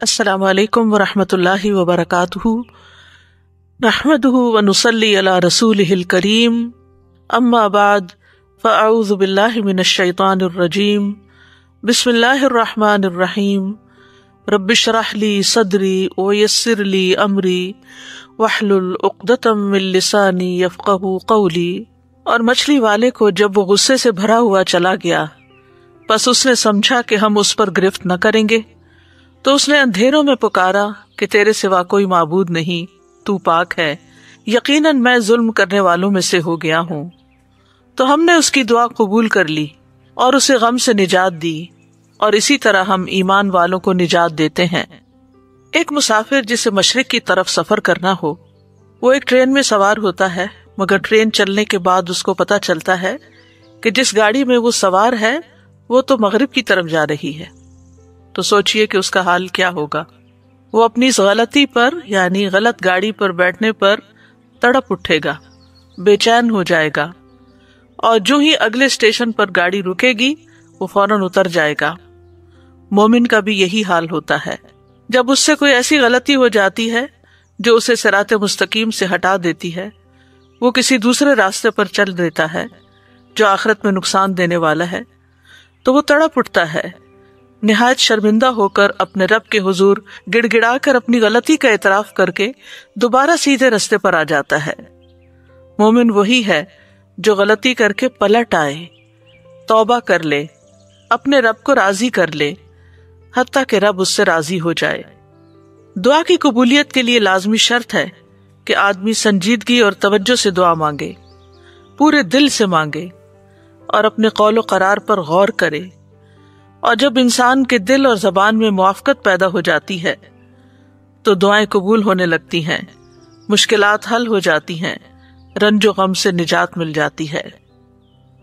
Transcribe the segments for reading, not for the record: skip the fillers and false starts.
السلام علیکم ورحمۃ اللہ وبرکاتہ، نحمدہ ونصلی علی رسولہ الکریم، اما بعد فاعوذ باللہ من الشیطان الرجیم، بسم اللہ الرحمن الرحیم، رب اشرح لی صدری ویسر لی امری واحلل عقدۃ من لسانی یفقہوا قولی۔ اور مچھلی والے کو جب وہ غصے سے بھرا ہوا چلا گیا، پس اس نے سمجھا کہ ہم اس پر گرفت نہ کریں گے، تو اس نے اندھیروں میں پکارا کہ تیرے سوا کوئی معبود نہیں، تو پاک ہے، یقیناً میں ظلم کرنے والوں میں سے ہو گیا ہوں۔ تو ہم نے اس کی دعا قبول کر لی اور اسے غم سے نجات دی، اور اسی طرح ہم ایمان والوں کو نجات دیتے ہیں۔ ایک مسافر جسے مشرق کی طرف سفر کرنا ہو، وہ ایک ٹرین میں سوار ہوتا ہے، مگر ٹرین چلنے کے بعد اس کو پتہ چلتا ہے کہ جس گاڑی میں وہ سوار ہے وہ تو مغرب کی طرف جا رہی ہے۔ تو سوچئے کہ اس کا حال کیا ہوگا۔ وہ اپنی اس غلطی پر یعنی غلط گاڑی پر بیٹھنے پر تڑپ اٹھے گا، بے چین ہو جائے گا، اور جو ہی اگلے اسٹیشن پر گاڑی رکے گی وہ فوراً اتر جائے گا۔ مومن کا بھی یہی حال ہوتا ہے۔ جب اس سے کوئی ایسی غلطی ہو جاتی ہے جو اسے صراط مستقیم سے ہٹا دیتی ہے، وہ کسی دوسرے راستے پر چل دیتا ہے جو آخرت میں نقصان دینے والا ہے، تو وہ تڑپ اٹھتا ہے، نہایت شرمندہ ہو کر اپنے رب کے حضور گڑ گڑا کر اپنی غلطی کا اعتراف کر کے دوبارہ سیدھے رستے پر آ جاتا ہے۔ مومن وہی ہے جو غلطی کر کے پلٹ آئے، توبہ کر لے، اپنے رب کو راضی کر لے، حتیٰ کہ رب اس سے راضی ہو جائے۔ دعا کی قبولیت کے لیے لازمی شرط ہے کہ آدمی سنجیدگی اور توجہ سے دعا مانگے، پورے دل سے مانگے، اور اپنے قول و قرار پر غور کرے۔ اور جب انسان کے دل اور زبان میں موافقت پیدا ہو جاتی ہے تو دعائیں قبول ہونے لگتی ہیں، مشکلات حل ہو جاتی ہیں، رنج و غم سے نجات مل جاتی ہے۔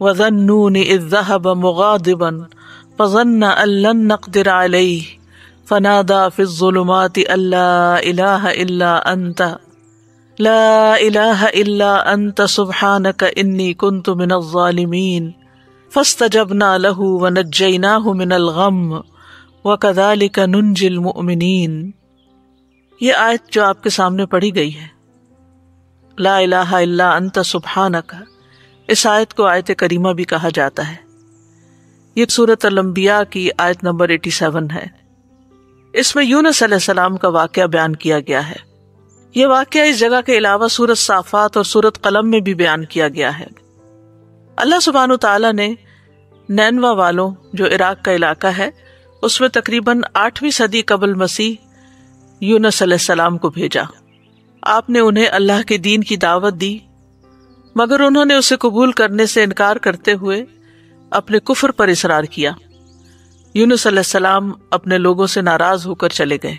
وَظَنُّونِ إِذْ ذَهَبَ مُغَاضِبًا فَظَنَّ أَن لَّن نَّقْدِرَ عَلَيْهِ فَنَادَىٰ فِي الظُّلُمَاتِ أَن لَّا إِلَٰهَ إِلَّا أَنتَ لَا إِلَٰهَ إِلَّا أَنتَ سُبْحَانَكَ إِنِّي كُنتُ مِنَ الظَّالِمِينَ فَاسْتَجَبْنَا لَهُ وَنَجَّيْنَاهُ مِنَ الْغَمِّ وَكَذَٰلِكَ نُنجِي الْمُؤْمِنِينَ۔ یہ آیت جو آپ کے سامنے پڑھی گئی ہے، لا الہ الا انت سبحانک، اس آیت کو آیت کریمہ بھی کہا جاتا ہے۔ یہ سورۃ الانبیاء کی آیت نمبر 87 ہے۔ اس میں یونس علیہ السلام کا واقعہ بیان کیا گیا ہے۔ یہ واقعہ اس جگہ کے علاوہ سورۃ صافات اور سورۃ قلم میں بھی بیان کیا گیا ہے۔ اللہ سبحانہ تعالیٰ نے نینوا والوں، جو عراق کا علاقہ ہے، اس میں تقریباً 8ویں صدی قبل مسیح یونس علیہ السلام کو بھیجا۔ آپ نے انہیں اللہ کے دین کی دعوت دی، مگر انہوں نے اسے قبول کرنے سے انکار کرتے ہوئے اپنے کفر پر اصرار کیا۔ یونس علیہ السلام اپنے لوگوں سے ناراض ہو کر چلے گئے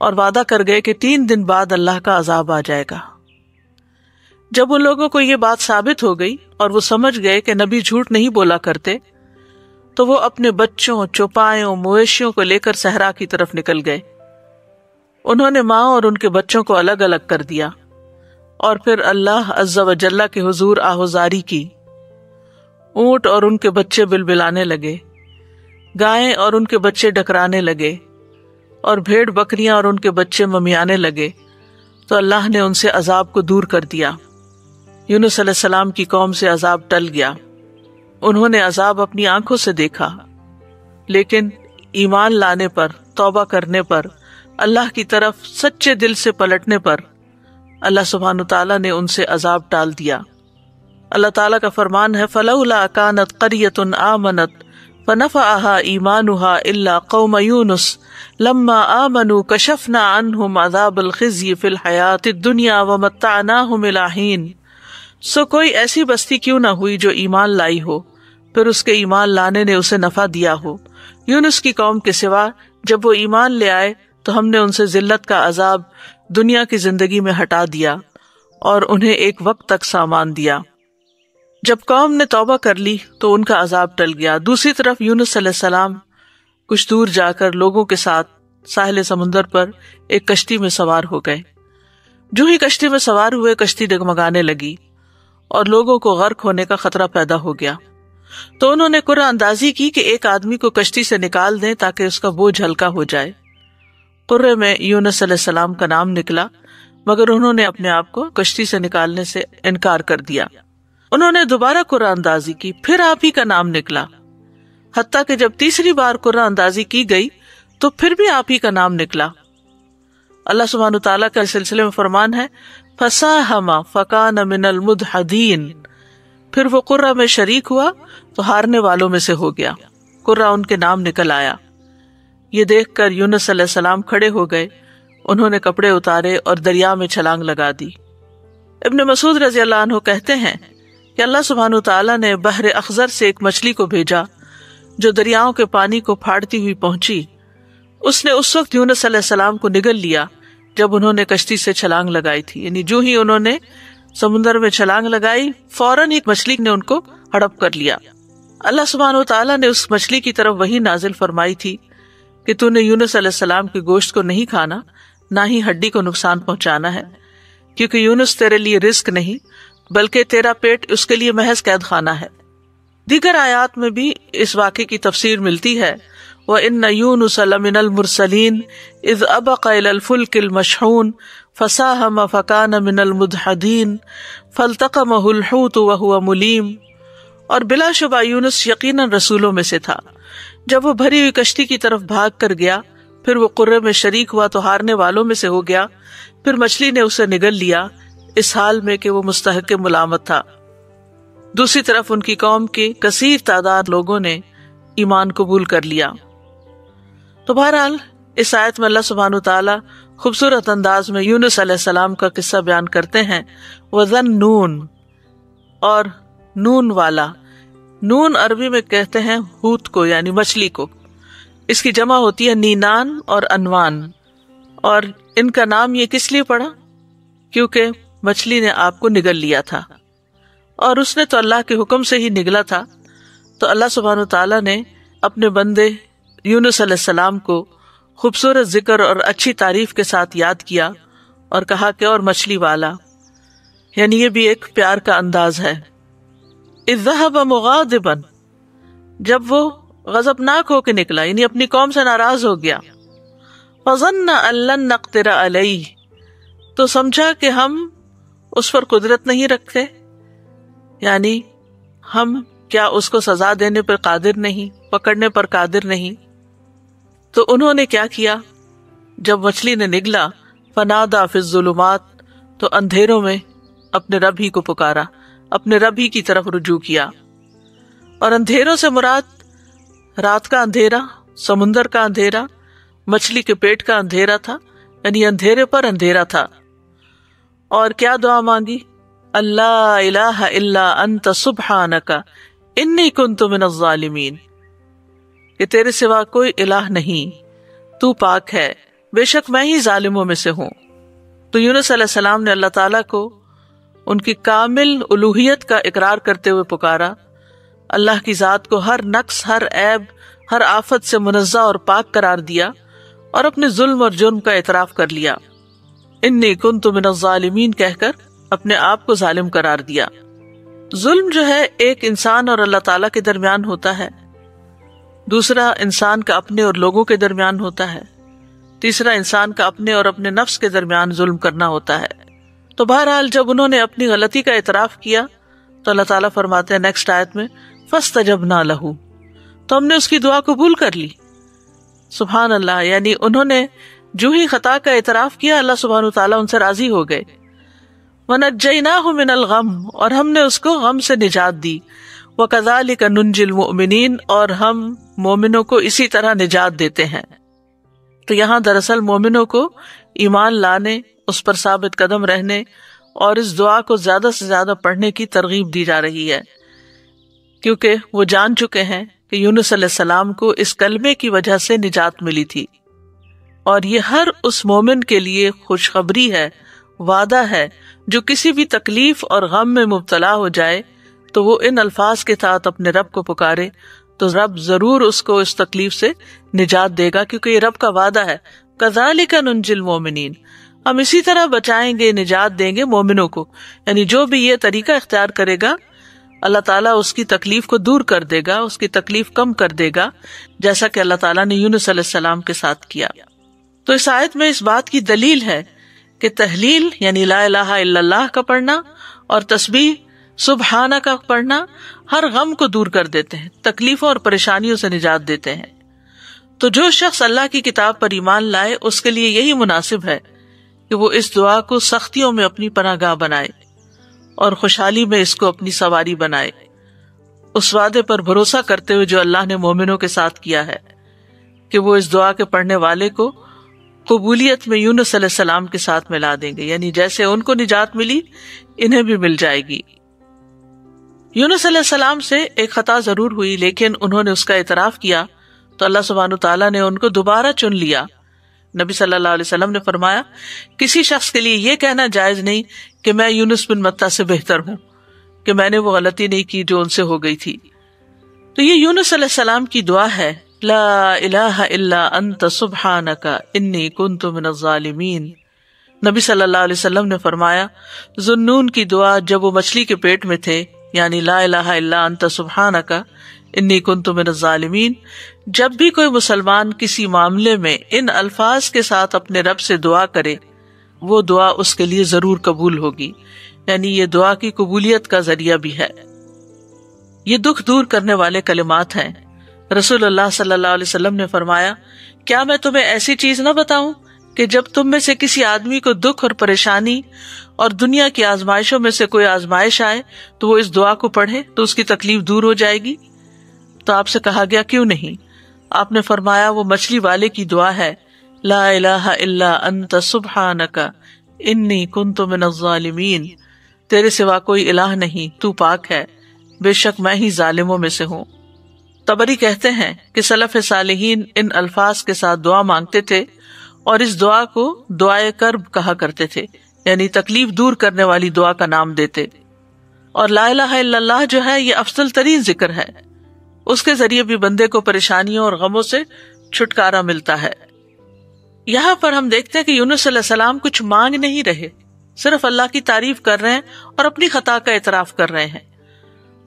اور وعدہ کر گئے کہ 3 دن بعد اللہ کا عذاب آ جائے گا۔ جب ان لوگوں کو یہ بات ثابت ہو گئی اور وہ سمجھ گئے کہ نبی جھوٹ نہیں بولا کرتے، تو وہ اپنے بچوں، چوپایوں، مویشیوں کو لے کر صحرا کی طرف نکل گئے۔ انہوں نے ماں اور ان کے بچوں کو الگ الگ کر دیا، اور پھر اللہ عز و جل کے حضور آہوزاری کی۔ اونٹ اور ان کے بچے بلبلانے لگے، گائیں اور ان کے بچے ڈکرانے لگے، اور بھیڑ بکریاں اور ان کے بچے ممیانے لگے، تو اللہ نے ان سے عذاب کو دور کر دیا۔ یونس علیہ السلام کی قوم سے عذاب ٹل گیا، انہوں نے عذاب اپنی آنکھوں سے دیکھا، لیکن ایمان لانے پر، توبہ کرنے پر، اللہ کی طرف سچے دل سے پلٹنے پر اللہ سبحانہ تعالیٰ نے ان سے عذاب ٹال دیا۔ اللہ تعالیٰ کا فرمان ہے، فَلَوْلَا كَانَتْ قَرْيَةٌ آمَنَتْ فَنَفَعَهَا إِيمَانُهَا إِلَّا قَوْمَ يُونُسَ لَمَّا آمَنُوا كَشَفْنَا عَنْهُمْ عَذَابَ الْخِزْيِ فِي الْحَيَاةِ الدُّنْيَا وَمَتَّعْنَاهُمْ إِلَىٰ حِينٍ۔ سو کوئی ایسی بستی کیوں نہ ہوئی جو ایمان لائی ہو، پھر اس کے ایمان لانے نے اسے نفع دیا ہو۔ یونس کی قوم کے سوا جب وہ ایمان لے آئے تو ہم نے ان سے ذلت کا عذاب دنیا کی زندگی میں ہٹا دیا اور انہیں ایک وقت تک سامان دیا۔ جب قوم نے توبہ کر لی تو ان کا عذاب ٹل گیا۔ دوسری طرف یونس علیہ السلام کچھ دور جا کر لوگوں کے ساتھ ساحل سمندر پر ایک کشتی میں سوار ہو گئے۔ جو ہی کشتی میں سوار ہوئے، کشتی ڈگمگانے لگی اور لوگوں کو غرق ہونے کا خطرہ پیدا ہو گیا۔ تو انہوں نے قرعہ اندازی کی کہ ایک آدمی کو کشتی سے نکال دیں تاکہ اس کا بوجھ ہلکا ہو جائے۔ قرے میں یونس علیہ السلام کا نام نکلا، مگر انہوں نے اپنے آپ کو کشتی سے نکالنے سے انکار کر دیا۔ انہوں نے دوبارہ قرہ اندازی کی، پھر آپ ہی کا نام نکلا، حتیٰ کہ جب تیسری بار قرہ اندازی کی گئی تو پھر بھی آپ ہی کا نام نکلا۔ اللہ سبحانہ تعالیٰ کا اس سلسلے میں فرمان ہے فَسَاهَمَ فَكَانَ مِنَ الْمُدْحَضِينَ، پھر وہ قرہ میں شریک ہوا تو ہارنے والوں میں سے ہو گیا، قرہ ان کے نام نکل آیا۔ یہ دیکھ کر یونس علیہ السلام کھڑے ہو گئے، انہوں نے کپڑے اتارے اور دریا میں چھلانگ لگا دی۔ ابن مسعود رضی اللہ عنہ کہتے ہیں کہ اللہ سبحانہ تعالیٰ نے بحر اخضر سے ایک مچھلی کو بھیجا جو دریاؤں کے پانی کو پھاڑتی ہوئی پہنچی۔ اس نے اس وقت یونس علیہ السلام کو نگل لیا جب انہوں نے کشتی سے چھلانگ لگائی تھی، یعنی جو ہی انہوں نے سمندر میں چھلانگ لگائی فوراً ایک مچھلی نے ان کو ہڑپ کر لیا۔ اللہ سبحانہ تعالیٰ نے اس مچھلی کی طرف وحی نازل فرمائی تھی کہ تو نے یونس علیہ السلام کے گوشت کو نہیں کھانا، نہ ہی ہڈی کو نقصان پہنچانا ہے، کیونکہ یونس تیرے لیے رزق نہیں بلکہ تیرا پیٹ اس کے لیے محض قید خانہ ہے۔ دیگر آیات میں بھی اس واقعے کی تفسیر ملتی ہے وَإِنَّ يُونُسَ لَمِنَ الْمُرْسَلِينَ إِذْ أَبَقَ إِلَى الْفُلْكِ الْمَشْحُونِ فَسَاهَمَ فَكَانَ مِنَ الْمُدْحَضِينَ فَالْتَقَمَهُ الْحُوتُ وَهُوَ مُلِيمٌ، اور بلا شبہ یونس یقیناً رسولوں میں سے تھا، جب وہ بھری ہوئی کشتی کی طرف بھاگ کر گیا پھر وہ قرے میں شریک ہوا تو ہارنے والوں میں سے ہو گیا، پھر مچھلی نے اسے نگل لیا اس حال میں کہ وہ مستحق ملامت تھا۔ دوسری طرف ان کی قوم کی کثیر تعداد لوگوں نے ایمان قبول کر لیا۔ تو بہرحال اس آیت میں اللہ سبحانہ تعالیٰ خوبصورت انداز میں یونس علیہ السلام کا قصہ بیان کرتے ہیں۔ وَذَنُّونَ، اور نون والا، نون عربی میں کہتے ہیں ہوت کو، یعنی مچھلی کو، اس کی جمع ہوتی ہے نینان اور انوان، اور ان کا نام یہ کس لیے پڑا؟ کیونکہ مچھلی نے آپ کو نگل لیا تھا، اور اس نے تو اللہ کے حکم سے ہی نگلا تھا۔ تو اللہ سبحانہ تعالیٰ نے اپنے بندے یونس علیہ السلام کو خوبصورت ذکر اور اچھی تعریف کے ساتھ یاد کیا اور کہا کہ اور مچھلی والا، یعنی یہ بھی ایک پیار کا انداز ہے۔ اذ ذهب مغاضبا، جب وہ غضبناک ہو کے نکلا، یعنی اپنی قوم سے ناراض ہو گیا۔ فظن ان لن نقدر علیہ، تو سمجھا کہ ہم اس پر قدرت نہیں رکھتے، یعنی ہم کیا اس کو سزا دینے پر قادر نہیں، پکڑنے پر قادر نہیں۔ تو انہوں نے کیا کیا؟ جب مچھلی نے نگلا فنادا فی الظلمات، تو اندھیروں میں اپنے رب ہی کو پکارا، اپنے رب ہی کی طرف رجوع کیا۔ اور اندھیروں سے مراد رات کا اندھیرا، سمندر کا اندھیرا، مچھلی کے پیٹ کا اندھیرا تھا، یعنی اندھیرے پر اندھیرا تھا۔ اور کیا دعا مانگی؟ اللہ الہ الا انت سبحانک انی کنت من الظالمین، کہ تیرے سوا کوئی الہ نہیں، تو پاک ہے، بے شک میں ہی ظالموں میں سے ہوں۔ تو یونس علیہ السلام نے اللہ تعالیٰ کو ان کی کامل الوہیت کا اقرار کرتے ہوئے پکارا، اللہ کی ذات کو ہر نقص، ہر عیب، ہر آفت سے منزہ اور پاک قرار دیا اور اپنے ظلم اور جرم کا اعتراف کر لیا۔ انی کنت من الظالمین کہہ کر اپنے آپ کو ظالم قرار دیا۔ ظلم جو ہے ایک انسان اور اللہ تعالیٰ کے درمیان ہوتا ہے، دوسرا انسان کا اپنے اور لوگوں کے درمیان ہوتا ہے، تیسرا انسان کا اپنے اور اپنے نفس کے درمیان ظلم کرنا ہوتا ہے۔ تو بہرحال جب انہوں نے اپنی غلطی کا اعتراف کیا تو اللہ تعالیٰ فرماتے ہیں نیکسٹ آیت میں فَاسْتَجَبْنَا لَهُ، تو ہم نے اس کی دعا قبول کر لی۔ سبحان اللہ، یعنی انہوں نے جو ہی خطا کا اعتراف کیا اللہ سبحانہ تعالیٰ ان سے راضی ہو گئے۔ وَنَجَّيْنَاهُ مِنَ الْغَمِّ، اور ہم نے اس کو غم سے نجات دی۔ وَكَذَلِكَ نُنْجِي الْمُؤْمِنِينَ، اور ہم مومنوں کو اسی طرح نجات دیتے ہیں۔ تو یہاں دراصل مومنوں کو ایمان لانے، اس پر ثابت قدم رہنے اور اس دعا کو زیادہ سے زیادہ پڑھنے کی ترغیب دی جا رہی ہے، کیونکہ وہ جان چکے ہیں کہ یونس علیہ السلام کو اس کلمے کی وجہ سے نجات ملی تھی، اور یہ ہر اس مومن کے لیے خوشخبری ہے، وعدہ ہے جو کسی بھی تکلیف اور غم میں مبتلا ہو جائے تو وہ ان الفاظ کے ساتھ اپنے رب کو پکارے تو رب ضرور اس کو اس تکلیف سے نجات دے گا، کیونکہ یہ رب کا وعدہ ہے۔ کذالک ننجی المؤمنین، ہم اسی طرح بچائیں گے، نجات دیں گے مومنوں کو، یعنی جو بھی یہ طریقہ اختیار کرے گا اللہ تعالیٰ اس کی تکلیف کو دور کر دے گا، اس کی تکلیف کم کر دے گا، جیسا کہ اللہ تعالیٰ نے یونس علیہ السلام کے ساتھ کیا۔ تو اس آیت میں اس بات کی دلیل ہے کہ تحلیل یعنی لا الہ الا اللہ کا پڑھنا اور تسبیح سبحانہ کا پڑھنا ہر غم کو دور کر دیتے ہیں، تکلیفوں اور پریشانیوں سے نجات دیتے ہیں۔ تو جو شخص اللہ کی کتاب پر ایمان لائے اس کے لیے یہی مناسب ہے کہ وہ اس دعا کو سختیوں میں اپنی پناہ گاہ بنائے اور خوشحالی میں اس کو اپنی سواری بنائے، اس وعدے پر بھروسہ کرتے ہوئے جو اللہ نے مومنوں کے ساتھ کیا ہے کہ وہ اس دعا کے پڑھنے والے کو قبولیت میں یونس علیہ السلام کے ساتھ ملا دیں گے، یعنی جیسے ان کو نجات ملی انہیں بھی مل جائے گی۔ یونس علیہ السلام سے ایک خطا ضرور ہوئی، لیکن انہوں نے اس کا اعتراف کیا تو اللہ سبحانہ تعالیٰ نے ان کو دوبارہ چن لیا۔ نبی صلی اللہ علیہ وسلم نے فرمایا کسی شخص کے لیے یہ کہنا جائز نہیں کہ میں یونس بن متی سے بہتر ہوں، کہ میں نے وہ غلطی نہیں کی جو ان سے ہو گئی تھی۔ تو یہ یونس علیہ السلام کی دعا ہے، لا الہ الا انت سبحانک انی کنت من الظالمین۔ نبی صلی اللہ علیہ وسلم نے فرمایا ذوالنون کی دعا جب وہ مچھلی کے پیٹ میں تھے، یعنی لا الہ الا انت سبحانک انی کنت من الظالمین، جب بھی کوئی مسلمان کسی معاملے میں ان الفاظ کے ساتھ اپنے رب سے دعا کرے وہ دعا اس کے لیے ضرور قبول ہوگی، یعنی یہ دعا کی قبولیت کا ذریعہ بھی ہے۔ یہ دکھ دور کرنے والے کلمات ہیں۔ رسول اللہ صلی اللہ علیہ وسلم نے فرمایا کیا میں تمہیں ایسی چیز نہ بتاؤں کہ جب تم میں سے کسی آدمی کو دکھ اور پریشانی اور دنیا کی آزمائشوں میں سے کوئی آزمائش آئے تو وہ اس دعا کو پڑھے تو اس کی تکلیف دور ہو جائے گی؟ تو آپ سے کہا گیا کیوں نہیں؟ آپ نے فرمایا وہ مچھلی والے کی دعا ہے، لا الہ الا انت سبحانک انی کنت من الظالمین، تیرے سوا کوئی الہ نہیں، تو پاک ہے، بے شک میں ہی ظالموں میں سے ہوں۔ طبری کہتے ہیں کہ سلف صالحین ان الفاظ کے ساتھ دعا مانگتے تھے اور اس دعا کو دعائے کرب کہا کرتے تھے، یعنی تکلیف دور کرنے والی دعا کا نام دیتے۔ اور لا الہ الا اللہ جو ہے یہ افضل ترین ذکر ہے، اس کے ذریعے بھی بندے کو پریشانیوں اور غموں سے چھٹکارا ملتا ہے۔ یہاں پر ہم دیکھتے ہیں کہ یونس علیہ السلام کچھ مانگ نہیں رہے، صرف اللہ کی تعریف کر رہے ہیں اور اپنی خطا کا اعتراف کر رہے ہیں۔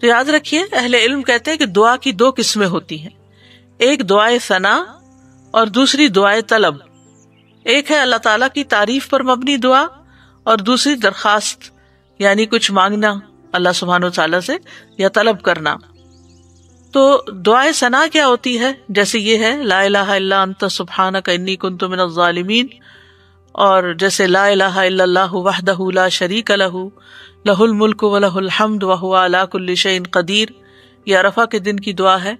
تو یاد رکھیے اہل علم کہتے ہیں کہ دعا کی دو قسمیں ہوتی ہیں، ایک دعائے ثنا اور دوسری دعائے طلب۔ ایک ہے اللہ تعالیٰ کی تعریف پر مبنی دعا اور دوسری درخواست، یعنی کچھ مانگنا اللہ سبحانہ و تعالیٰ سے یا طلب کرنا۔ تو دعائے ثنا کیا ہوتی ہے؟ جیسے یہ ہے لا الہ الا انت سبحانک انی کنت من الظالمین، اور جیسے لا الہ الا اللہ وحدہ لا شریک لہ لہ الملک ولہ الحمد وہو علی کل شیء قدیر، یہ عرفہ کے دن کی دعا ہے۔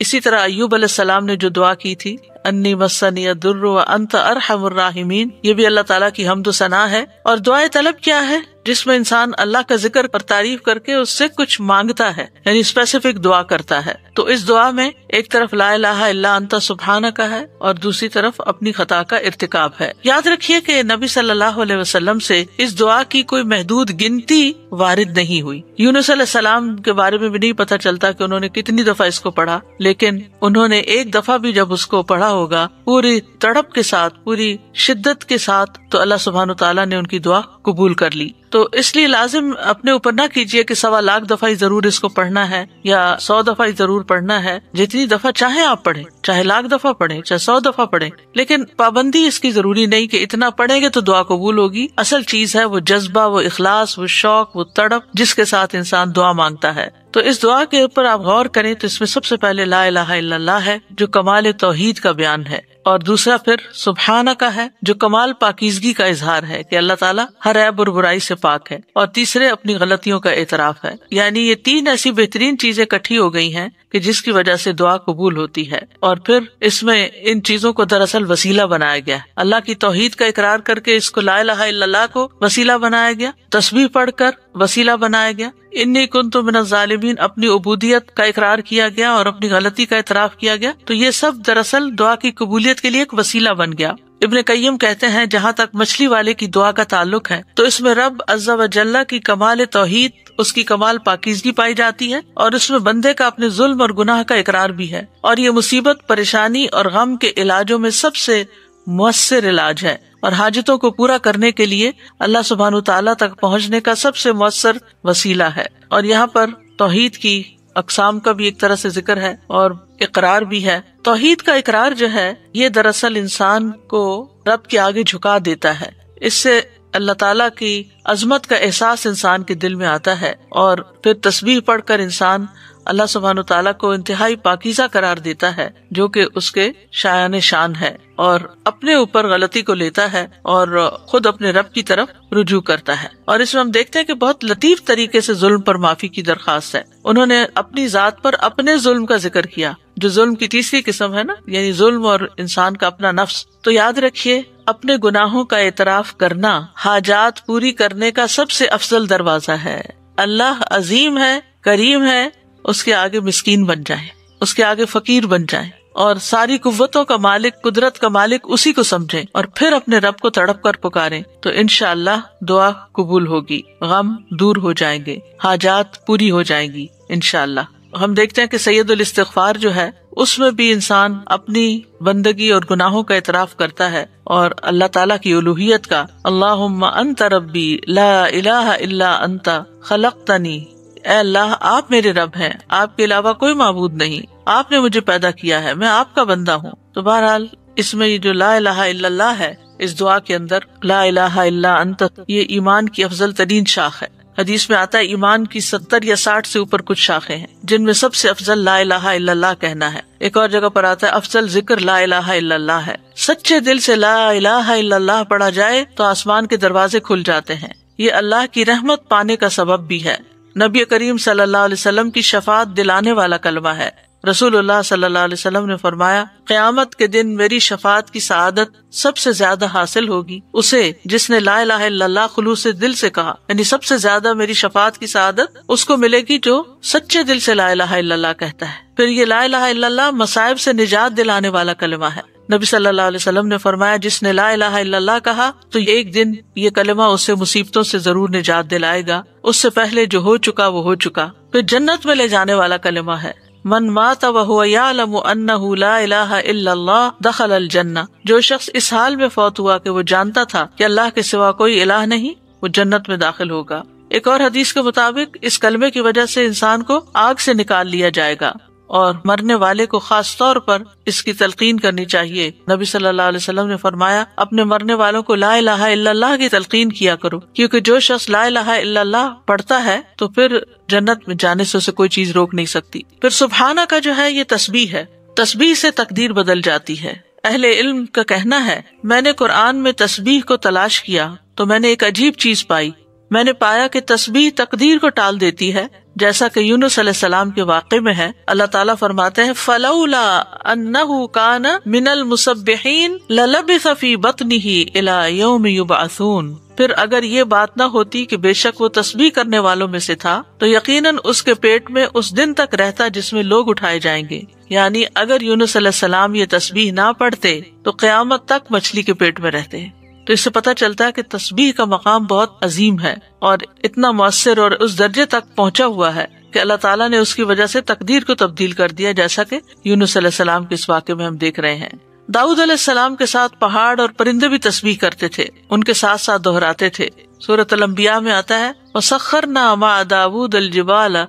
اسی طرح ایوب علیہ السلام نے جو دعا کی تھی انی مسنی الضر وانت ارحم الراحمین، یہ بھی اللہ تعالیٰ کی حمد و ثنا ہے۔ اور دعائے طلب کیا ہے؟ جس میں انسان اللہ کا ذکر اور تعریف کر کے اس سے کچھ مانگتا ہے، یعنی اسپیسیفک دعا کرتا ہے۔ تو اس دعا میں ایک طرف لا الہ الا انت سبحانک ہے اور دوسری طرف اپنی خطا کا ارتکاب ہے۔ یاد رکھیے کہ نبی صلی اللہ علیہ وسلم سے اس دعا کی کوئی محدود گنتی وارد نہیں ہوئی۔ یونس علیہ السلام کے بارے میں بھی نہیں پتہ چلتا کہ انہوں نے کتنی دفعہ اس کو پڑھا، لیکن انہوں نے ایک دفعہ بھی جب اس کو پڑھا ہوگا پوری تڑپ کے ساتھ، پوری شدت کے ساتھ، تو اللہ سبحانہ تعالیٰ نے ان کی دعا قبول کر لی۔ تو اس لیے لازم اپنے اوپر نہ کیجیے کہ 1.25 لاکھ دفعہ ہی ضرور اس کو پڑھنا ہے یا 100 دفعہ ہی ضرور پڑھنا ہے۔ جتنی دفعہ چاہیں آپ پڑھیں، چاہے 1,00,000 دفعہ پڑھیں، چاہے 100 دفعہ پڑھیں، لیکن پابندی اس کی ضروری نہیں کہ اتنا پڑھیں گے تو دعا قبول ہوگی۔ اصل چیز ہے وہ جذبہ، وہ اخلاص، وہ شوق، وہ تڑپ جس کے ساتھ انسان دعا مانگتا ہے۔ تو اس دعا کے اوپر آپ غور کریں تو اس میں سب سے پہلے لا الہ الا اللہ ہے جو کمال توحید کا بیان ہے، اور دوسرا پھر سبحانہ کا ہے جو کمال پاکیزگی کا اظہار ہے کہ اللہ تعالیٰ ہر عیب اور برائی سے پاک ہے، اور تیسرے اپنی غلطیوں کا اعتراف ہے۔ یعنی یہ 3 ایسی بہترین چیزیں اکٹھی ہو گئی ہیں کہ جس کی وجہ سے دعا قبول ہوتی ہے، اور پھر اس میں ان چیزوں کو دراصل وسیلہ بنایا گیا ہے۔ اللہ کی توحید کا اقرار کر کے اس کو لا الہ الا اللہ کو وسیلہ بنایا گیا، تسبیح پڑھ کر وسیلہ بنایا گیا، انی کنت من الظالمین اپنی عبودیت کا اقرار کیا گیا اور اپنی غلطی کا اعتراف کیا گیا۔ تو یہ سب دراصل دعا کی قبولیت کے لیے ایک وسیلہ بن گیا۔ ابن قیم کہتے ہیں جہاں تک مچھلی والے کی دعا کا تعلق ہے تو اس میں رب عز و جل کی کمال توحید، اس کی کمال پاکیزگی پائی جاتی ہے، اور اس میں بندے کا اپنے ظلم اور گناہ کا اقرار بھی ہے، اور یہ مصیبت، پریشانی اور غم کے علاجوں میں سب سے مؤثر علاج ہے، اور حاجتوں کو پورا کرنے کے لیے اللہ سبحانہ تعالیٰ تک پہنچنے کا سب سے مؤثر وسیلہ ہے۔ اور یہاں پر توحید کی اقسام کا بھی ایک طرح سے ذکر ہے اور اقرار بھی ہے۔ توحید کا اقرار جو ہے یہ دراصل انسان کو رب کے آگے جھکا دیتا ہے، اس سے اللہ تعالیٰ کی عظمت کا احساس انسان کے دل میں آتا ہے، اور پھر تسبیح پڑھ کر انسان اللہ سبحانہ تعالیٰ کو انتہائی پاکیزہ قرار دیتا ہے جو کہ اس کے شایان شان ہے، اور اپنے اوپر غلطی کو لیتا ہے اور خود اپنے رب کی طرف رجوع کرتا ہے۔ اور اس میں ہم دیکھتے ہیں کہ بہت لطیف طریقے سے ظلم پر معافی کی درخواست ہے۔ انہوں نے اپنی ذات پر اپنے ظلم کا ذکر کیا، جو ظلم کی تیسری قسم ہے نا، یعنی ظلم اور انسان کا اپنا نفس۔ تو یاد رکھیے، اپنے گناہوں کا اعتراف کرنا حاجات پوری کرنے کا سب سے افضل دروازہ ہے۔ اللہ عظیم ہے، کریم ہے، اس کے آگے مسکین بن جائیں، اس کے آگے فقیر بن جائیں، اور ساری قوتوں کا مالک، قدرت کا مالک اسی کو سمجھیں، اور پھر اپنے رب کو تڑپ کر پکاریں، تو انشاءاللہ دعا قبول ہوگی، غم دور ہو جائیں گے، حاجات پوری ہو جائیں گی انشاءاللہ۔ ہم دیکھتے ہیں کہ سید الاستغفار جو ہے اس میں بھی انسان اپنی بندگی اور گناہوں کا اعتراف کرتا ہے اور اللہ تعالیٰ کی الوہیت کا، اللہم انت ربی لا الہ الا انت خلقتنی، اے اللہ آپ میرے رب ہیں، آپ کے علاوہ کوئی معبود نہیں، آپ نے مجھے پیدا کیا ہے، میں آپ کا بندہ ہوں۔ تو بہرحال اس میں یہ جو لا الہ الا اللہ ہے، اس دعا کے اندر لا الہ الا انت، یہ ایمان کی افضل ترین شاخ ہے۔ حدیث میں آتا ہے ایمان کی 70 یا 60 سے اوپر کچھ شاخیں ہیں، جن میں سب سے افضل لا الہ الا اللہ کہنا ہے۔ ایک اور جگہ پر آتا ہے افضل ذکر لا الہ الا اللہ ہے۔ سچے دل سے لا الہ الا اللہ پڑھا جائے تو آسمان کے دروازے کھل جاتے ہیں، یہ اللہ کی رحمت پانے کا سبب بھی ہے۔ نبی کریم صلی اللہ علیہ وسلم کی شفاعت دلانے والا کلمہ ہے۔ رسول اللہ صلی اللہ علیہ وسلم نے فرمایا، قیامت کے دن میری شفاعت کی سعادت سب سے زیادہ حاصل ہوگی اسے جس نے لا الہ الا اللہ خلوص دل سے کہا، یعنی سب سے زیادہ میری شفاعت کی سعادت اس کو ملے گی جو سچے دل سے لا الہ الا اللہ کہتا ہے۔ پھر یہ لا الہ الا اللہ مصائب سے نجات دلانے والا کلمہ ہے۔ نبی صلی اللہ علیہ وسلم نے فرمایا، جس نے لا الہ الا اللہ کہا تو ایک دن یہ کلمہ اسے مصیبتوں سے ضرور نجات دلائے گا، اس سے پہلے جو ہو چکا وہ ہو چکا۔ پھر جنت میں لے جانے والا کلمہ ہے، من مات وهو يعلم انه لا الہ الا اللہ دخل الجنہ، جو شخص اس حال میں فوت ہوا کہ وہ جانتا تھا کہ اللہ کے سوا کوئی الہ نہیں، وہ جنت میں داخل ہوگا۔ ایک اور حدیث کے مطابق اس کلمے کی وجہ سے انسان کو آگ سے نکال لیا جائے گا، اور مرنے والے کو خاص طور پر اس کی تلقین کرنی چاہیے۔ نبی صلی اللہ علیہ وسلم نے فرمایا، اپنے مرنے والوں کو لا الہ الا اللہ کی تلقین کیا کرو، کیونکہ جو شخص لا الہ الا اللہ پڑھتا ہے تو پھر جنت میں جانے سے اسے کوئی چیز روک نہیں سکتی۔ پھر سبحانہ کا جو ہے یہ تسبیح ہے، تسبیح سے تقدیر بدل جاتی ہے۔ اہل علم کا کہنا ہے، میں نے قرآن میں تسبیح کو تلاش کیا تو میں نے ایک عجیب چیز پائی، میں نے پایا کہ تسبیح تقدیر کو ٹال دیتی ہے، جیسا کہ یونس علیہ السلام کے واقعے میں ہے۔ اللہ تعالیٰ فرماتے ہیں، فلولا انہ کان من المسبحین للبث فی بطنہ الی یوم یبعثون، پھر اگر یہ بات نہ ہوتی کہ بے شک وہ تسبیح کرنے والوں میں سے تھا تو یقیناً اس کے پیٹ میں اس دن تک رہتا جس میں لوگ اٹھائے جائیں گے۔ یعنی اگر یونس علیہ السلام یہ تسبیح نہ پڑھتے تو قیامت تک مچھلی کے پیٹ میں رہتے۔ تو اس سے پتہ چلتا ہے کہ تسبیح کا مقام بہت عظیم ہے اور اتنا مؤثر اور اس درجے تک پہنچا ہوا ہے کہ اللہ تعالیٰ نے اس کی وجہ سے تقدیر کو تبدیل کر دیا، جیسا کہ یونس علیہ السلام کے اس واقعے میں ہم دیکھ رہے ہیں۔ داؤد علیہ السلام کے ساتھ پہاڑ اور پرندے بھی تسبیح کرتے تھے، ان کے ساتھ ساتھ دہراتے تھے۔ سورۃ الانبیاء میں آتا ہے، وَسَخَّرْنَا مَعَ دَاوُودَ الْجِبَالَ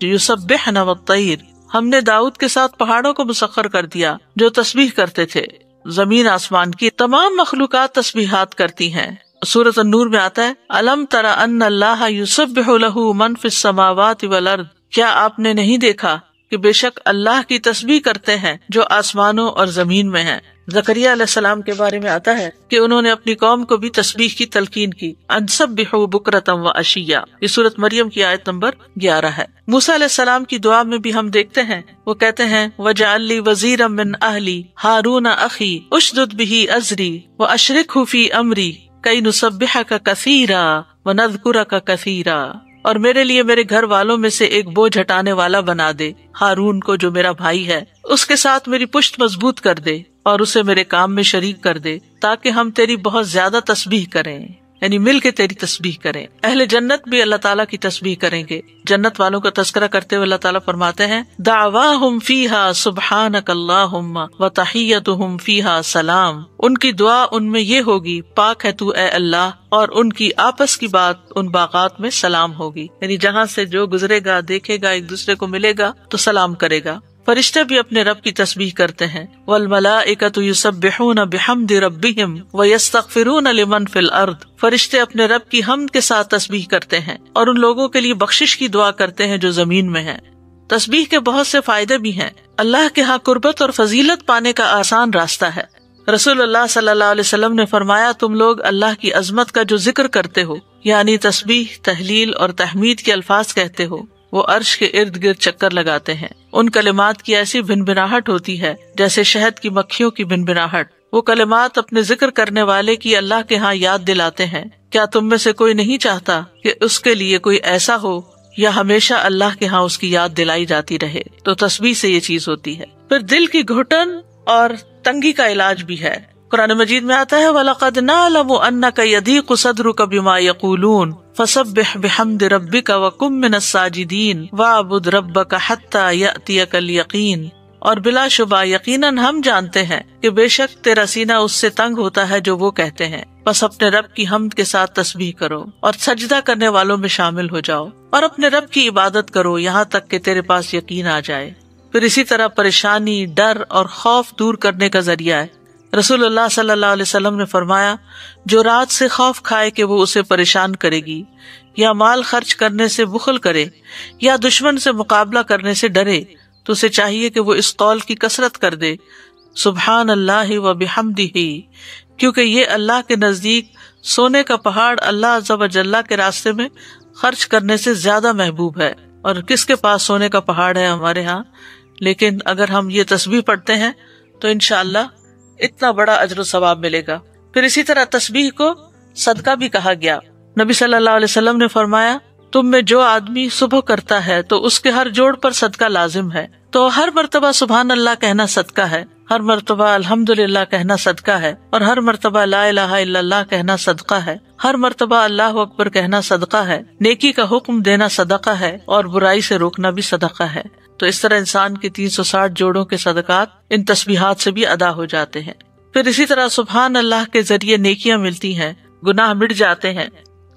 يُسَبِّحْنَ وَالطَّيْرَ، ہم نے داؤد کے ساتھ پہاڑوں کو مسخر کر دیا جو تسبیح کرتے تھے۔ زمین آسمان کی تمام مخلوقات تسبیحات کرتی ہیں۔ سورۃ النور میں آتا ہے، الم تر ان اللہ یسبح لہ من فی السماوات والارض، کیا آپ نے نہیں دیکھا کہ بے شک اللہ کی تسبیح کرتے ہیں جو آسمانوں اور زمین میں ہیں۔ زکریا علیہ السلام کے بارے میں آتا ہے کہ انہوں نے اپنی قوم کو بھی تسبیح کی تلقین کی، ان سبحوا بکرۃ وعشیا، یہ سورۃ مریم کی آیت نمبر 11 ہے۔ موسیٰ علیہ السلام کی دعا میں بھی ہم دیکھتے ہیں، وہ کہتے ہیں، وَاجْعَل لِّي وَزِيرًا مِّنْ أَهْلِي هَارُونَ أَخِي أُشْدُدْ بِهِ أَزْرِي وَأَشْرِكْهُ فِي أَمْرِي كَيْ نُسَبِّحَكَ كَثِيرًا وَنَذْكُرَكَ كَثِيرًا، اور میرے لیے میرے گھر والوں میں سے ایک بوجھ ہٹانے والا بنا دے، ہارون کو جو میرا بھائی ہے، اس کے ساتھ میری پشت مضبوط کر دے اور اسے میرے کام میں شریک کر دے، تاکہ ہم تیری بہت زیادہ تسبیح کریں۔ یعنی مل کے تیری تسبیح کریں. اہل جنت بھی اللہ تعالیٰ کی تسبیح کریں گے. جنت والوں کا تذکرہ کرتے ہوئے اللہ تعالیٰ فرماتے ہیں دعواہم فیہا سبحانک اللہم وتحیتہم فیہا سلام. ان کی دعا ان میں یہ ہوگی پاک ہے تو اے اللہ، اور ان کی آپس کی بات ان باغات میں سلام ہوگی. یعنی جہاں سے جو گزرے گا دیکھے گا ایک دوسرے کو ملے گا تو سلام کرے گا. فرشتے بھی اپنے رب کی تسبیح کرتے ہیں. والملائکۃ یسبحون بحمد ربہم ویستغفرون لمن فی الارض. فرشتے اپنے رب کی حمد کے ساتھ تسبیح کرتے ہیں اور ان لوگوں کے لیے بخشش کی دعا کرتے ہیں جو زمین میں ہیں. تسبیح کے بہت سے فائدے بھی ہیں. اللہ کے ہاں قربت اور فضیلت پانے کا آسان راستہ ہے. رسول اللہ صلی اللہ علیہ وسلم نے فرمایا تم لوگ اللہ کی عظمت کا جو ذکر کرتے ہو، یعنی تسبیح، تحلیل اور تحمید کے الفاظ کہتے ہو، وہ عرش کے ارد گرد چکر لگاتے ہیں. ان کلمات کی ایسی بھنبھناہٹ ہوتی ہے جیسے شہد کی مکھیوں کی بھنبھناہٹ. وہ کلمات اپنے ذکر کرنے والے کی اللہ کے ہاں یاد دلاتے ہیں. کیا تم میں سے کوئی نہیں چاہتا کہ اس کے لیے کوئی ایسا ہو یا ہمیشہ اللہ کے ہاں اس کی یاد دلائی جاتی رہے؟ تو تسبیح سے یہ چیز ہوتی ہے. پھر دل کی گھٹن اور تنگی کا علاج بھی ہے. قرآن مجید میں آتا ہے وَلَقَدْ نَعْلَمُ أَنَّكَ يَضِيقُ صَدْرُكَ بِمَا يَقُولُونَ فَسَبِّحْ بِحَمْدِ رَبِّكَ وَكُن مِّنَ السَّاجِدِينَ وَاعْبُدْ رَبَّكَ حَتَّى يَأْتِيَكَ الْيَقِينُ. اور بلا شبہ یقیناً ہم جانتے ہیں کہ بے شک تیرا سینہ اس سے تنگ ہوتا ہے جو وہ کہتے ہیں. بس اپنے رب کی حمد کے ساتھ تسبیح کرو اور سجدہ کرنے والوں میں شامل ہو جاؤ اور اپنے رب کی عبادت کرو یہاں تک کہ تیرے پاس یقین آ جائے. پھر اسی طرح پریشانی، ڈر اور خوف دور کرنے کا ذریعہ ہے. رسول اللہ صلی اللہ علیہ وسلم نے فرمایا جو رات سے خوف کھائے کہ وہ اسے پریشان کرے گی، یا مال خرچ کرنے سے بخل کرے، یا دشمن سے مقابلہ کرنے سے ڈرے، تو اسے چاہیے کہ وہ اس قول کی کثرت کر دے سبحان اللہ و بحمدہ، کیونکہ یہ اللہ کے نزدیک سونے کا پہاڑ اللہ عز و جل کے راستے میں خرچ کرنے سے زیادہ محبوب ہے. اور کس کے پاس سونے کا پہاڑ ہے ہمارے ہاں؟ لیکن اگر ہم یہ تسبیح پڑھتے ہیں تو انشاءاللہ اتنا بڑا اجر و ثواب ملے گا. پھر اسی طرح تسبیح کو صدقہ بھی کہا گیا. نبی صلی اللہ علیہ وسلم نے فرمایا تم میں جو آدمی صبح کرتا ہے تو اس کے ہر جوڑ پر صدقہ لازم ہے. تو ہر مرتبہ سبحان اللہ کہنا صدقہ ہے، ہر مرتبہ الحمدللہ کہنا صدقہ ہے، اور ہر مرتبہ لا الہ الا اللہ کہنا صدقہ ہے، ہر مرتبہ اللہ اکبر کہنا صدقہ ہے. نیکی کا حکم دینا صدقہ ہے اور برائی سے روکنا بھی صدقہ ہے. تو اس طرح انسان کے 360 جوڑوں کے صدقات ان تسبیحات سے بھی ادا ہو جاتے ہیں. پھر اسی طرح سبحان اللہ کے ذریعے نیکیاں ملتی ہیں، گناہ مٹ جاتے ہیں.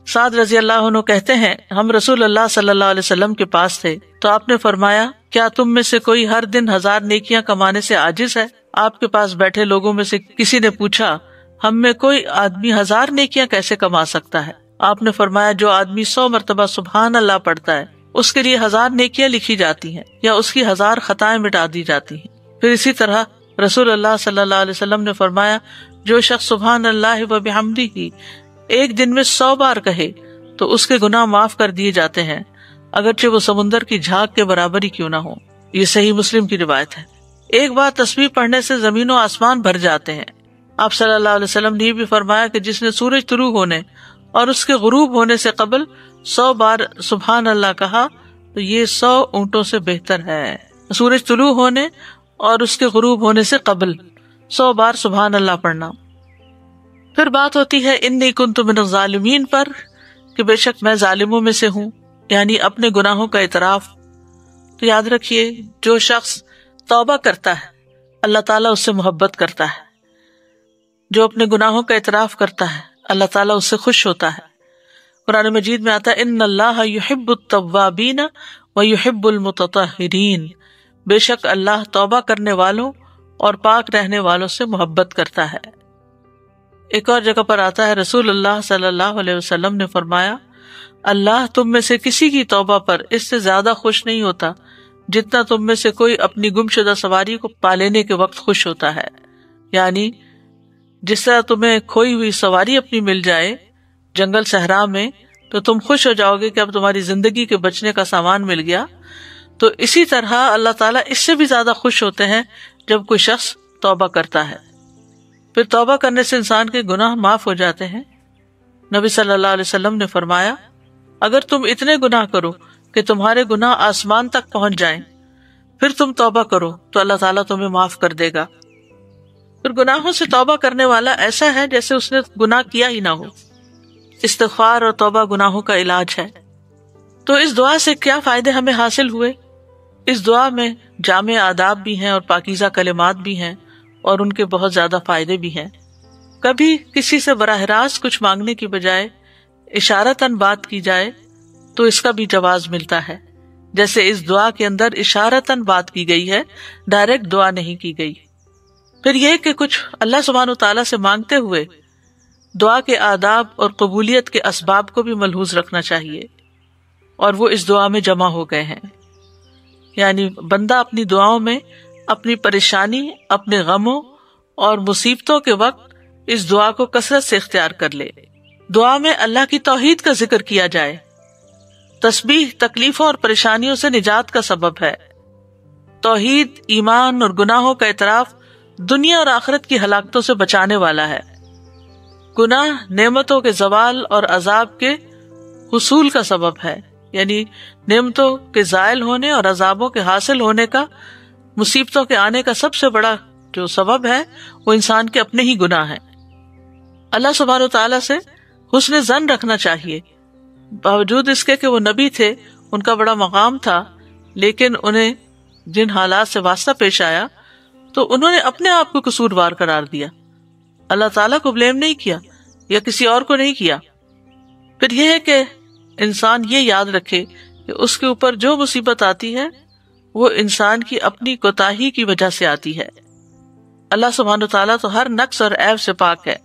سعد رضی اللہ عنہ کہتے ہیں ہم رسول اللہ صلی اللہ علیہ وسلم کے پاس تھے تو آپ نے فرمایا کیا تم میں سے کوئی ہر دن 1000 نیکیاں کمانے سے عاجز ہے؟ آپ کے پاس بیٹھے لوگوں میں سے کسی نے پوچھا ہم میں کوئی آدمی 1000 نیکیاں کیسے کما سکتا ہے؟ آپ نے فرمایا جو آدمی 100 مرتبہ سبحان اللہ پڑھتا ہے اس کے لیے 1000 نیکیاں لکھی جاتی ہیں یا اس کی 1000 خطائیں مٹا دی جاتی ہیں. پھر اسی طرح رسول اللہ صلی اللہ علیہ وسلم نے فرمایا جو شخص سبحان اللہ و بحمدہ ایک دن میں 100 بار کہے تو اس کے گناہ معاف کر دیے جاتے ہیں، اگرچہ وہ سمندر کی جھاگ کے برابر ہی کیوں نہ ہو. یہ صحیح مسلم کی روایت ہے. ایک بار تسبیح پڑھنے سے زمین و آسمان بھر جاتے ہیں. آپ صلی اللہ علیہ وسلم نے بھی فرمایا کہ جس نے سورج طلوع ہونے اور اس کے غروب ہونے سے قبل 100 بار سبحان اللہ کہا تو یہ 100 اونٹوں سے بہتر ہے. سورج طلوع ہونے اور اس کے غروب ہونے سے قبل 100 بار سبحان اللہ پڑھنا. پھر بات ہوتی ہے انی کنت من الظالمین پر، کہ بے شک میں ظالموں میں سے ہوں، یعنی اپنے گناہوں کا اعتراف. تو یاد رکھیے جو شخص توبہ کرتا ہے اللہ تعالیٰ اس سے محبت کرتا ہے، جو اپنے گناہوں کا اعتراف کرتا ہے اللہ تعالیٰ اس سے خوش ہوتا ہے. قرآن مجید میں آتا ہے ان اللہ یحب التوابین ویحب المتطہرین، بے شک اللہ توبہ کرنے والوں اور پاک رہنے والوں سے محبت کرتا ہے. ایک اور جگہ پر آتا ہے رسول اللہ صلی اللہ علیہ وسلم نے فرمایا اللہ تم میں سے کسی کی توبہ پر اس سے زیادہ خوش نہیں ہوتا جتنا تم میں سے کوئی اپنی گمشدہ سواری کو پا لینے کے وقت خوش ہوتا ہے. یعنی جس طرح تمہیں کھوئی ہوئی سواری اپنی مل جائے جنگل صحرا میں تو تم خوش ہو جاؤ گے کہ اب تمہاری زندگی کے بچنے کا سامان مل گیا، تو اسی طرح اللہ تعالیٰ اس سے بھی زیادہ خوش ہوتے ہیں جب کوئی شخص توبہ کرتا ہے. پھر توبہ کرنے سے انسان کے گناہ معاف ہو جاتے ہیں. نبی صلی اللہ علیہ وسلم نے فرمایا اگر تم اتنے گناہ کرو کہ تمہارے گناہ آسمان تک پہنچ جائیں پھر تم توبہ کرو تو اللہ تعالیٰ تمہیں معاف کر دے گا. پھر گناہوں سے توبہ کرنے والا ایسا ہے جیسے اس نے گناہ کیا ہی نہ ہو. استغفار اور توبہ گناہوں کا علاج ہے۔ تو اس دعا سے کیا فائدے ہمیں حاصل ہوئے؟ اس دعا میں جامع آداب بھی ہیں اور پاکیزہ کلمات بھی ہیں اور ان کے بہت زیادہ فائدے بھی ہیں۔ کبھی کسی سے براہ راست کچھ مانگنے کی بجائے اشارتاً بات کی جائے تو اس کا بھی جواز ملتا ہے، جیسے اس دعا کے اندر اشارتاً بات کی گئی ہے، ڈائریکٹ دعا نہیں کی گئی۔ پھر یہ کہ کچھ اللہ سبحانہ وتعالیٰ سے مانگتے ہوئے دعا کے آداب اور قبولیت کے اسباب کو بھی ملحوظ رکھنا چاہیے، اور وہ اس دعا میں جمع ہو گئے ہیں۔ یعنی بندہ اپنی دعاؤں میں اپنی پریشانی، اپنے غموں اور مصیبتوں کے وقت اس دعا کو کثرت سے اختیار کر لے۔ دعا میں اللہ کی توحید کا ذکر کیا جائے۔ تسبیح تکلیفوں اور پریشانیوں سے نجات کا سبب ہے۔ توحید، ایمان اور گناہوں کا اعتراف دنیا اور آخرت کی ہلاکتوں سے بچانے والا ہے۔ گناہ نعمتوں کے زوال اور عذاب کے حصول کا سبب ہے، یعنی نعمتوں کے زائل ہونے اور عذابوں کے حاصل ہونے کا، مصیبتوں کے آنے کا سب سے بڑا جو سبب ہے وہ انسان کے اپنے ہی گناہ ہیں۔ اللہ سبحانہ و تعالیٰ سے حسن ظن رکھنا چاہیے۔ باوجود اس کے کہ وہ نبی تھے، ان کا بڑا مقام تھا، لیکن انہیں جن حالات سے واسطہ پیش آیا تو انہوں نے اپنے آپ کو قصوروار قرار دیا، اللہ تعالیٰ کو بلیم نہیں کیا یا کسی اور کو نہیں کیا۔ پھر یہ ہے کہ انسان یہ یاد رکھے کہ اس کے اوپر جو مصیبت آتی ہے وہ انسان کی اپنی کوتاہی کی وجہ سے آتی ہے۔ اللہ سبحانہ و تعالیٰ تو ہر نقص اور عیب سے پاک ہے۔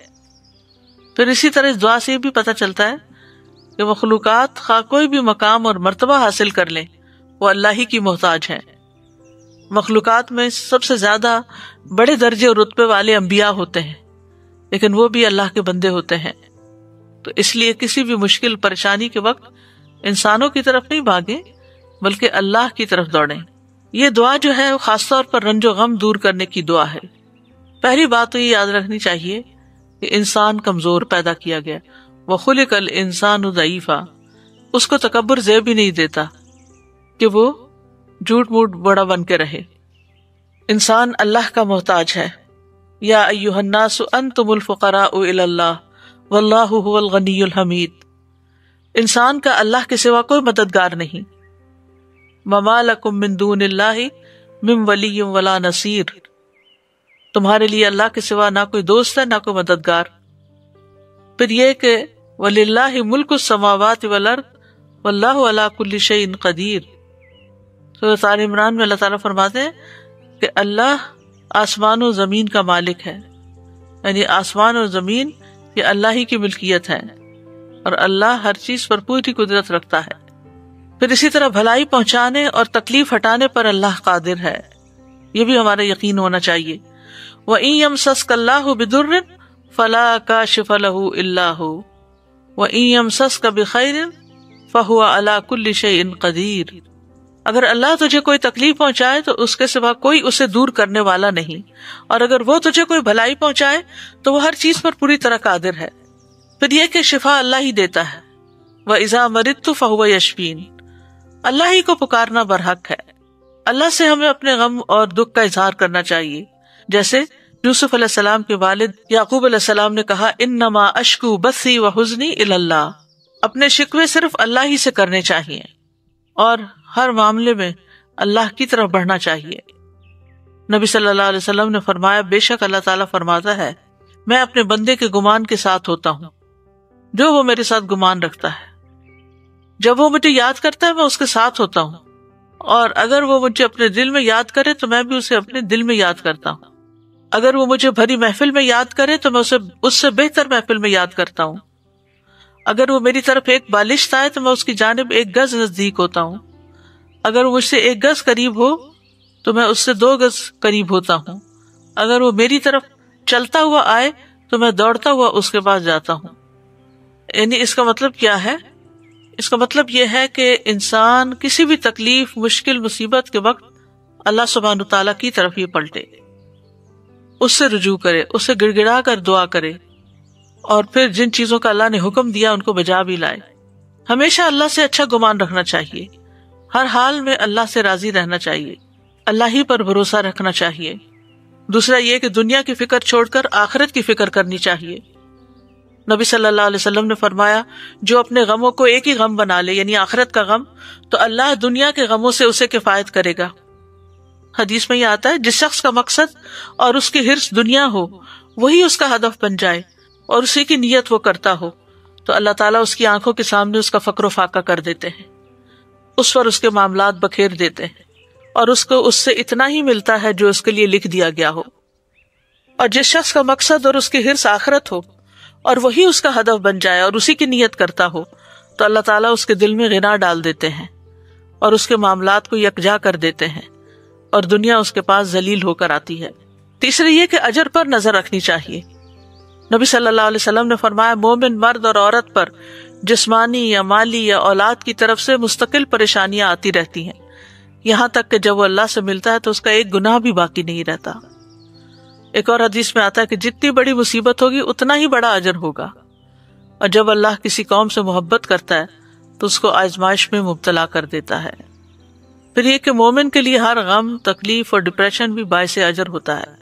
پھر اسی طرح اس دعا سے یہ بھی پتہ چلتا ہے کہ مخلوقات خواہ کوئی بھی مقام اور مرتبہ حاصل کر لیں، وہ اللہ ہی کی محتاج ہیں۔ مخلوقات میں سب سے زیادہ بڑے درجے اور رتبے والے انبیاء ہوتے ہیں، لیکن وہ بھی اللہ کے بندے ہوتے ہیں۔ تو اس لیے کسی بھی مشکل پریشانی کے وقت انسانوں کی طرف نہیں بھاگیں بلکہ اللہ کی طرف دوڑیں۔ یہ دعا جو ہے وہ خاص طور پر رنج و غم دور کرنے کی دعا ہے۔ پہلی بات تو یہ یاد رکھنی چاہیے کہ انسان کمزور پیدا کیا گیا، وَخُلِقَ الْإِنسَانُ ضَعِيفًا، اس کو تکبر زیب ہی نہیں دیتا کہ وہ جھوٹ موٹ بڑا بن کے رہے۔ انسان اللہ کا محتاج ہے۔ یا ایھا الناس انتم الفقراء الی اللہ واللہ هو الغنی الحمید۔ انسان کا اللہ کے سوا کوئی مددگار نہیں۔ وما لکم من دون اللہ من ولی ولا نصیر، تمہارے لیے اللہ کے سوا نہ کوئی دوست ہے نہ کوئی مددگار۔ پھر یہ کہ وَلِلَّهِ مُلْكُ السَّمَاوَاتِ وَالْأَرْضِ وَاللَّهُ عَلَى كُلِّ شَيْءٍ قَدِيرٌ۔ سورۃ آل عمران میں اللہ تعالیٰ فرماتے ہیں کہ اللہ آسمان و زمین کا مالک ہے، یعنی آسمان اور زمین یہ اللہ ہی کی ملکیت ہے، اور اللہ ہر چیز پر پوری قدرت رکھتا ہے۔ پھر اسی طرح بھلائی پہنچانے اور تکلیف ہٹانے پر اللہ قادر ہے، یہ بھی ہمارا یقین ہونا چاہیے۔ وَإِن يَمْسَسْكَ اللَّهُ بِضُرٍّ فَلَا كَاشِفَ لَهُ إِلَّا هُوَ وَإِن يَمْسَسْكَ بِخَيْرٍ فَهُوَ عَلَى كُلِّ شَيْءٍ قَدِيرٌ۔ اگر اللہ تجھے کوئی تکلیف پہنچائے تو اس کے سوا کوئی اسے دور کرنے والا نہیں، اور اگر وہ تجھے کوئی بھلائی پہنچائے تو وہ ہر چیز پر پوری طرح قادر ہے۔ پھر یہ کہ شفا اللہ ہی دیتا ہے۔ وَإِذَا مَرِضْتُ فَهُوَ يَشْفِينِ، اللہ ہی کو پکارنا برحق ہے۔ اللہ سے ہمیں اپنے غم اور دکھ کا اظہار کرنا چاہیے، جیسے یوسف علیہ السلام کے والد یعقوب علیہ السلام نے کہا انما اشکو بثی وحزنی الی اللہ، اپنے شکوے صرف اللہ ہی سے کرنے چاہیے اور ہر معاملے میں اللہ کی طرف بڑھنا چاہیے۔ نبی صلی اللہ علیہ وسلم نے فرمایا بے شک اللہ تعالیٰ فرماتا ہے میں اپنے بندے کے گمان کے ساتھ ہوتا ہوں جو وہ میرے ساتھ گمان رکھتا ہے۔ جب وہ مجھے یاد کرتا ہے میں اس کے ساتھ ہوتا ہوں، اور اگر وہ مجھے اپنے دل میں یاد کرے تو میں بھی اسے اپنے دل میں یاد کرتا ہوں۔ اگر وہ مجھے بھری محفل میں یاد کرے تو میں اسے اس سے بہتر محفل میں یاد کرتا ہوں۔ اگر وہ میری طرف ایک بالشت آئے تو میں اس کی جانب ایک گز نزدیک ہوتا ہوں۔ اگر وہ مجھ سے ایک گز قریب ہو تو میں اس سے 2 گز قریب ہوتا ہوں۔ اگر وہ میری طرف چلتا ہوا آئے تو میں دوڑتا ہوا اس کے پاس جاتا ہوں۔ یعنی اس کا مطلب کیا ہے؟ اس کا مطلب یہ ہے کہ انسان کسی بھی تکلیف، مشکل، مصیبت کے وقت اللہ سبحانہ تعالیٰ کی طرف ہی پلٹے، اس سے رجوع کرے، اس سے گڑ گڑا کر دعا کرے، اور پھر جن چیزوں کا اللہ نے حکم دیا ان کو بجا بھی لائے۔ ہمیشہ اللہ سے اچھا گمان رکھنا چاہیے، ہر حال میں اللہ سے راضی رہنا چاہیے، اللہ ہی پر بھروسہ رکھنا چاہیے۔ دوسرا یہ کہ دنیا کی فکر چھوڑ کر آخرت کی فکر کرنی چاہیے۔ نبی صلی اللہ علیہ وسلم نے فرمایا جو اپنے غموں کو ایک ہی غم بنا لے یعنی آخرت کا غم تو اللہ دنیا کے غموں سے اسے کفایت کرے گا۔ حدیث میں یہ آتا ہے جس شخص کا مقصد اور اس کی حرص دنیا ہو وہی اس کا ہدف بن جائے اور اسی کی نیت وہ کرتا ہو تو اللہ تعالیٰ اس کی آنکھوں کے سامنے اس کا فقر و فاقہ کر دیتے ہیں، اس پر اس کے معاملات بکھیر دیتے ہیں اور اس کو اس سے اتنا ہی ملتا ہے جو اس کے لیے لکھ دیا گیا ہو۔ اور جس شخص کا مقصد اور اس کی حرص آخرت ہو اور وہی اس کا ہدف بن جائے اور اسی کی نیت کرتا ہو تو اللہ تعالیٰ اس کے دل میں غنا ڈال دیتے ہیں اور اس کے معاملات کو یکجا کر دیتے ہیں اور دنیا اس کے پاس ذلیل ہو کر آتی ہے۔ تیسری یہ کہ اجر پر نظر رکھنی چاہیے۔ نبی صلی اللہ علیہ وسلم نے فرمایا مومن مرد اور عورت پر جسمانی یا مالی یا اولاد کی طرف سے مستقل پریشانیاں آتی رہتی ہیں، یہاں تک کہ جب وہ اللہ سے ملتا ہے تو اس کا ایک گناہ بھی باقی نہیں رہتا۔ ایک اور حدیث میں آتا ہے کہ جتنی بڑی مصیبت ہوگی اتنا ہی بڑا اجر ہوگا، اور جب اللہ کسی قوم سے محبت کرتا ہے تو اس کو آزمائش میں مبتلا کر دیتا ہے۔ پھر یہ کہ مومن کے لیے ہر غم، تکلیف اور ڈپریشن بھی باعث اجر ہوتا ہے۔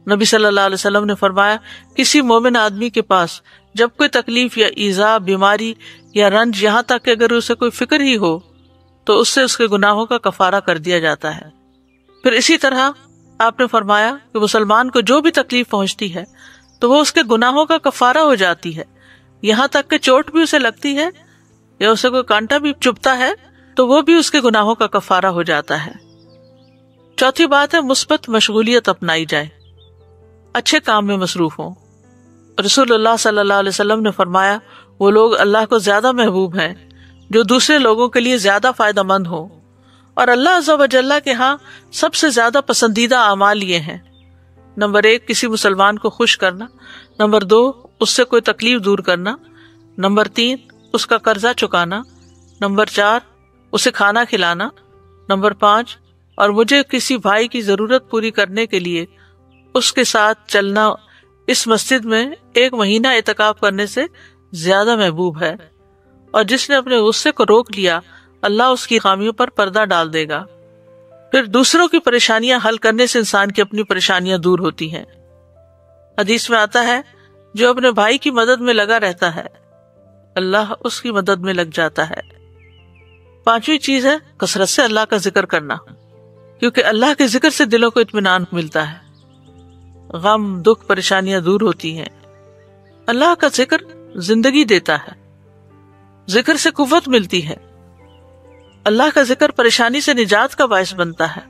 نبی صلی اللہ علیہ وسلم نے فرمایا کسی مومن آدمی کے پاس جب کوئی تکلیف یا ایذا، بیماری یا رنج، یہاں تک کہ اگر اسے کوئی فکر ہی ہو تو اس سے اس کے گناہوں کا کفارہ کر دیا جاتا ہے۔ پھر اسی طرح آپ نے فرمایا کہ مسلمان کو جو بھی تکلیف پہنچتی ہے تو وہ اس کے گناہوں کا کفارہ ہو جاتی ہے، یہاں تک کہ چوٹ بھی اسے لگتی ہے یا اسے کوئی کانٹا بھی چبھتا ہے تو وہ بھی اس کے گناہوں کا کفارہ ہو جاتا ہے۔ چوتھی بات ہے مثبت مشغولیت اپنائی جائے، اچھے کام میں مصروف ہوں۔ رسول اللہ صلی اللہ علیہ وسلم نے فرمایا وہ لوگ اللہ کو زیادہ محبوب ہیں جو دوسرے لوگوں کے لیے زیادہ فائدہ مند ہوں، اور اللہ عز و جل کے ہاں سب سے زیادہ پسندیدہ اعمال یہ ہیں: نمبر 1 کسی مسلمان کو خوش کرنا، نمبر 2 اس سے کوئی تکلیف دور کرنا، نمبر 3 اس کا قرضہ چکانا، نمبر 4 اسے کھانا کھلانا، نمبر 5 اور مجھے کسی بھائی کی ضرورت پوری کرنے کے لیے اس کے ساتھ چلنا اس مسجد میں 1 مہینہ اعتکاف کرنے سے زیادہ محبوب ہے۔ اور جس نے اپنے غصے کو روک لیا اللہ اس کی خامیوں پر پردہ ڈال دے گا۔ پھر دوسروں کی پریشانیاں حل کرنے سے انسان کی اپنی پریشانیاں دور ہوتی ہیں۔ حدیث میں آتا ہے جو اپنے بھائی کی مدد میں لگا رہتا ہے اللہ اس کی مدد میں لگ جاتا ہے۔ 5ویں چیز ہے کثرت سے اللہ کا ذکر کرنا، کیونکہ اللہ کے ذکر سے دلوں کو اطمینان ملتا ہے، غم، دکھ، پریشانیاں دور ہوتی ہیں۔ اللہ کا ذکر زندگی دیتا ہے، ذکر سے قوت ملتی ہے۔ اللہ کا ذکر پریشانی سے نجات کا باعث بنتا ہے،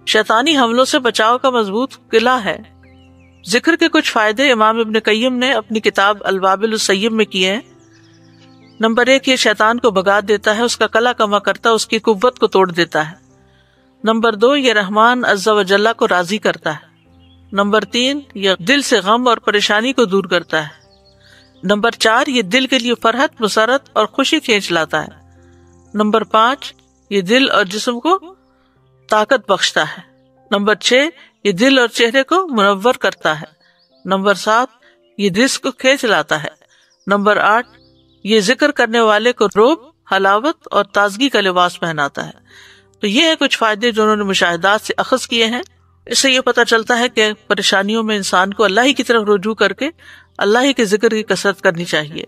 شیطانی حملوں سے بچاؤ کا مضبوط قلعہ ہے۔ ذکر کے کچھ فائدے امام ابن قیم نے اپنی کتاب الوابل الصیب میں کیے ہیں۔ نمبر 1 یہ شیطان کو بھگا دیتا ہے، اس کا قلع کما کرتا ہے، اس کی قوت کو توڑ دیتا ہے۔ نمبر 2 یہ رحمان عز و جل کو راضی کرتا ہے۔ نمبر 3 یہ دل سے غم اور پریشانی کو دور کرتا ہے۔ نمبر 4 یہ دل کے لیے فرحت، مسرت اور خوشی کھینچ لاتا ہے۔ نمبر 5 یہ دل اور جسم کو طاقت بخشتا ہے۔ نمبر 6 یہ دل اور چہرے کو منور کرتا ہے۔ نمبر 7 یہ رزق کو کھینچ لاتا ہے۔ نمبر 8 یہ ذکر کرنے والے کو روب، حلاوت اور تازگی کا لباس پہناتا ہے۔ تو یہ ہے کچھ فائدے جو انہوں نے مشاہدات سے اخذ کیے ہیں۔ اس سے یہ پتہ چلتا ہے کہ پریشانیوں میں انسان کو اللہ ہی کی طرف رجوع کر کے اللہ ہی کے ذکر کی کثرت کرنی چاہیے،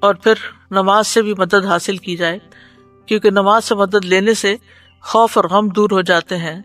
اور پھر نماز سے بھی مدد حاصل کی جائے، کیونکہ نماز سے مدد لینے سے خوف اور غم دور ہو جاتے ہیں،